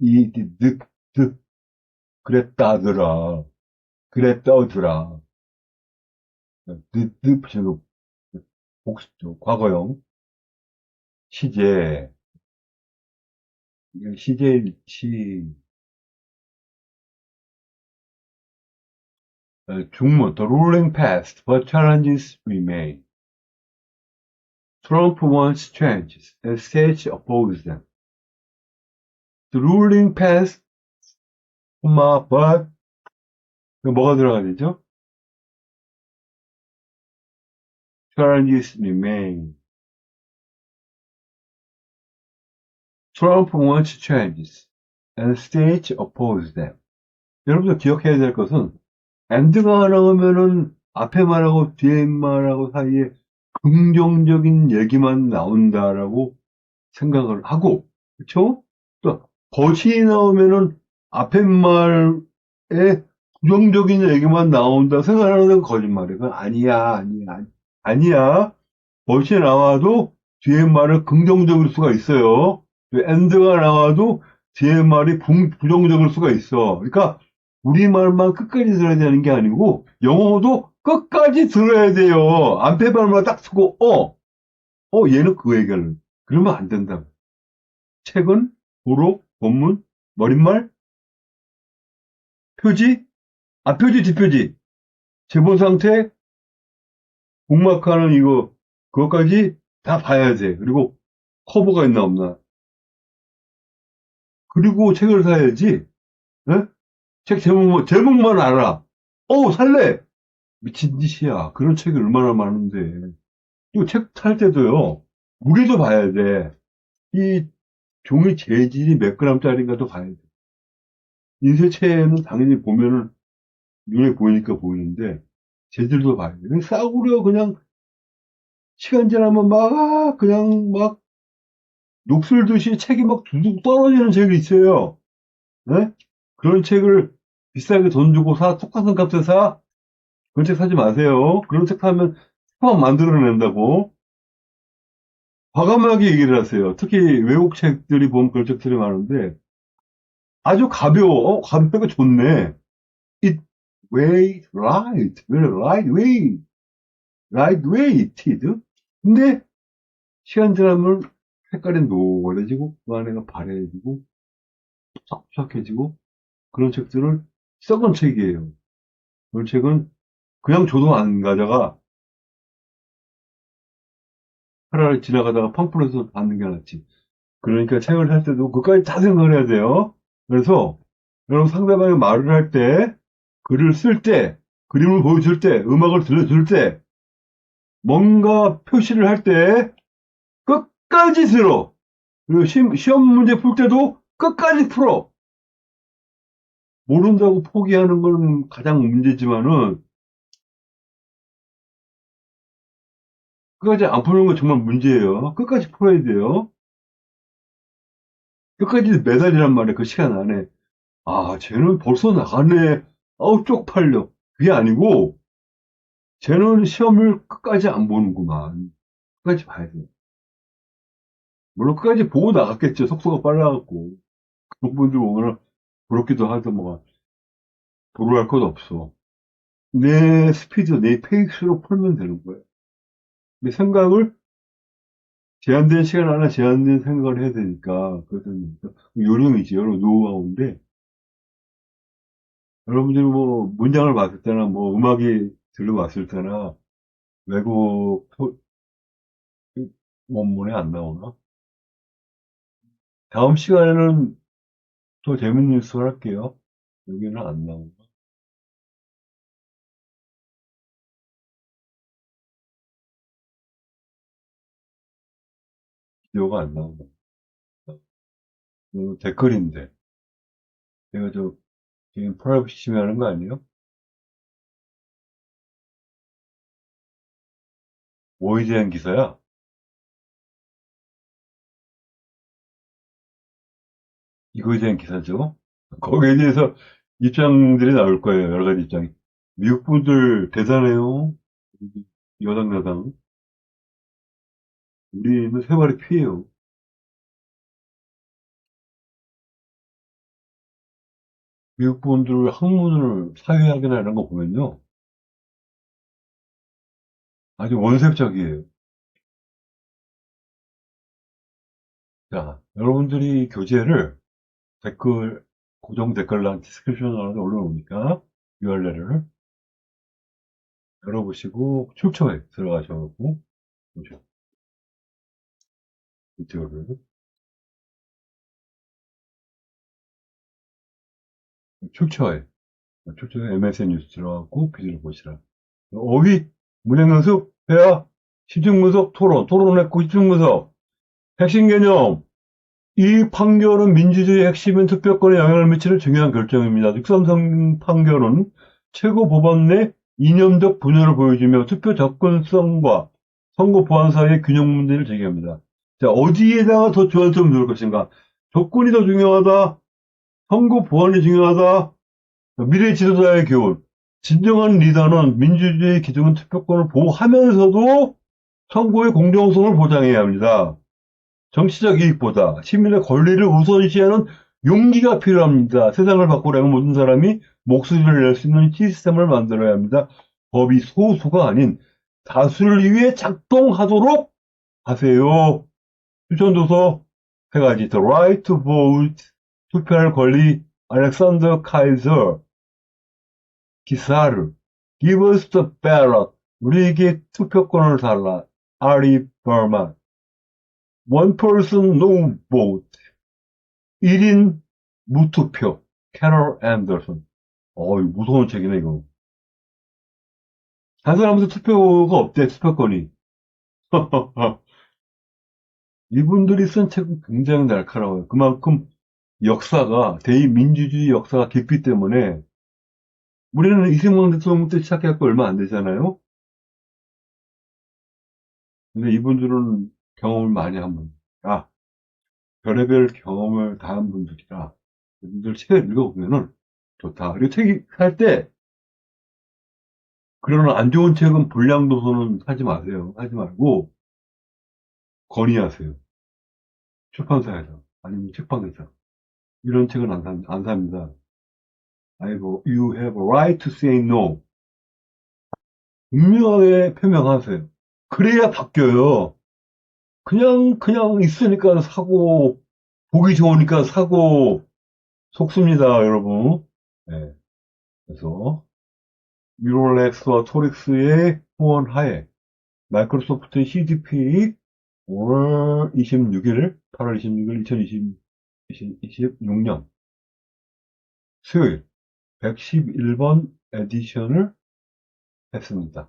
그랬다더라 붙이고 복수죠. 과거형 시제 이건 시제일치 중문 The ruling passed but challenges remain. Trump wants changes and states oppose them. The ruling passed, but 뭐가 들어가야 되죠? Challenges remain. Trump wants changes and states oppose them. 여러분들 기억해야 될 것은 and가 나오면은 앞에 말하고 뒤에 말하고 사이에 긍정적인 얘기만 나온다라고 생각을 하고, 그쵸? 또, but이 나오면은 앞에 말에 부정적인 얘기만 나온다 생각하는 건 거짓말이야. 그건 아니야. but이 나와도 뒤에 말은 긍정적일 수가 있어요. and가 나와도 뒤에 말이 부정적일 수가 있어. 그러니까 우리말만 끝까지 들어야 되는 게 아니고 영어도 끝까지 들어야 돼요. 앞에 말만 딱 쓰고 얘는 그 얘기를 그러면 안 된다. 책은 도록, 본문, 머릿말, 표지, 앞표지, 뒷표지, 제본 상태, 복막하는 이거 그것까지 다 봐야 돼. 그리고 커버가 있나 없나. 그리고 책을 사야지. 예? 책 제목만 알아. 살래! 미친 짓이야. 그런 책이 얼마나 많은데. 또 책 살 때도요, 무게도 봐야 돼. 이 종이 재질이 몇 그램짜리인가도 봐야 돼. 인쇄체는 당연히 보면은 눈에 보이니까 보이는데, 재질도 봐야 돼. 싸구려 그냥 시간 지나면 그냥 녹슬듯이 책이 막 두둑 떨어지는 책이 있어요. 예? 그런 책을 비싸게 돈 주고 똑같은 값에 사? 그런 책 사지 마세요. 그런 책 사면 막 만들어낸다고. 과감하게 얘기를 하세요. 특히 외국 책들이 보면 그런 책들이 많은데, 아주 가벼워. 가볍게 좋네. It weight light, very lightweight, lightweighted. 근데 시간 지나면 색깔이 노래지고 그 안에가 바래지고 푸석푸석해지고 그런 책들을 썩은 책이에요. 그런 책은 그냥 줘도 안 가져가. 차라리 지나가다가 팜플렛에서 받는 게 낫지. 그러니까 책을 살 때도 그까지 다 생각을 해야 돼요. 그래서 여러분 상대방이 말을 할 때, 글을 쓸 때, 그림을 보여줄 때, 음악을 들려줄 때, 뭔가 표시를 할 때 끝까지 들어. 그리고 시험 문제 풀 때도 끝까지 풀어. 모른다고 포기하는 건 가장 문제지만은 끝까지 안 푸는 건 정말 문제예요. 끝까지 풀어야 돼요. 끝까지 매달리란 말이에요. 그 시간 안에. 쟤는 벌써 나가네. 쪽팔려. 그게 아니고 쟤는 시험을 끝까지 안 보는구만. 끝까지 봐야 돼. 물론 끝까지 보고 나갔겠죠. 속도가 빨라갖고. 그런 분들 보면 부럽기도 하도 도로할 것 없어. 내 스피드, 내 페이스로 풀면 되는 거예요. 내 생각을 제한된 시간 안에 제한된 생각을 해야 되니까 그것은 요령이지, 여러 노하우인데 여러분들이 문장을 봤을 때나 음악이 들려왔을 때나 외국 원문에 안 나오나? 다음 시간에는 더 재밌는 뉴스를 할게요. 여기는 안 나오나? 비디오가 안 나오나? 댓글인데. 제가 지금 프라이버시 침해하는 거 아니에요? 뭐에 대한 기사야? 이거에 대한 기사죠? 거기에 대해서 입장들이 나올 거예요. 여러 가지 입장이. 미국 분들 대단해요. 여당, 야당. 우리는 세 발이 피해요. 미국 분들 학문을 사회학이나 이런 거 보면요. 아주 원색적이에요. 자, 여러분들이 교재를 고정 댓글란 디스크립션으로 올려놓으니까 URL을 열어보시고 출처에 들어가셔서 보죠. 비디오를. 출처에 MSN 뉴스 들어가고 비디오를 보시라. 어휘, 문장 연습, 회화, 집중분석, 토론했고 집중분석, 핵심 개념. 이 판결은 민주주의 핵심인 투표권에 영향을 미치는 중요한 결정입니다. 6.3 판결은 최고 법원 내 이념적 분열을 보여주며 투표 접근성과 선거 보안 사이의 균형 문제를 제기합니다. 자, 어디에다가 더 주안점을 둘 것인가? 조건이 더 중요하다. 선거 보안이 중요하다. 미래 지도자의 교훈. 진정한 리더는 민주주의 기존 투표권을 보호하면서도 선거의 공정성을 보장해야 합니다. 정치적 이익보다 시민의 권리를 우선시하는 용기가 필요합니다. 세상을 바꾸려면 모든 사람이 목소리를 낼 수 있는 시스템을 만들어야 합니다. 법이 소수가 아닌 다수를 위해 작동하도록 하세요. 추천도서 세 가지. The Right to Vote, 투표할 권리, 알렉산더 카이저, 기사르, Give us the ballot, 우리에게 투표권을 달라, 아리 버만, One person no vote, 1인 무투표, 캐럴 앤더슨. 이거 무서운 책이네, 이거. 한 사람한테 투표가 없대, 투표권이. 이분들이 쓴 책은 굉장히 날카로워요. 그만큼 역사가, 대의민주주의 역사가 깊기 때문에, 우리는 이승만 대통령 때 시작해갖고 얼마 안 되잖아요? 근데 이분들은 경험을 많이 한 분. 별의별 경험을 다 한 분들이라, 이분들 책을 읽어보면은 좋다. 그리고 책이 살 때, 그런 안 좋은 책은 불량도서는 사지 마세요. 사지 말고, 건의하세요. 출판사에서. 아니면 책방에서. 이런 책은 안 삽니다. You have a right to say no. 분명하게 표명하세요. 그래야 바뀌어요. 그냥 있으니까 사고, 보기 좋으니까 사고, 속습니다, 여러분. 네. 그래서, 미로렉스와 토릭스의 후원 하에, 마이크로소프트 CDP 오늘 8월 26일 2026년 수요일 111번 에디션을 했습니다.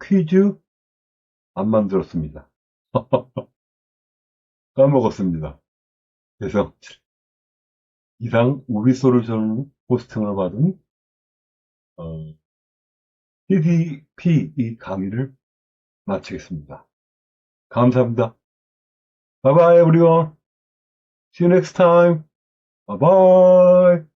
퀴즈 안 만들었습니다. 까먹었습니다. 그래서 이상 우비솔루션 호스팅을 받은 CDP 이 강의를 마치겠습니다. 감사합니다. Bye bye everyone. See you next time. Bye bye.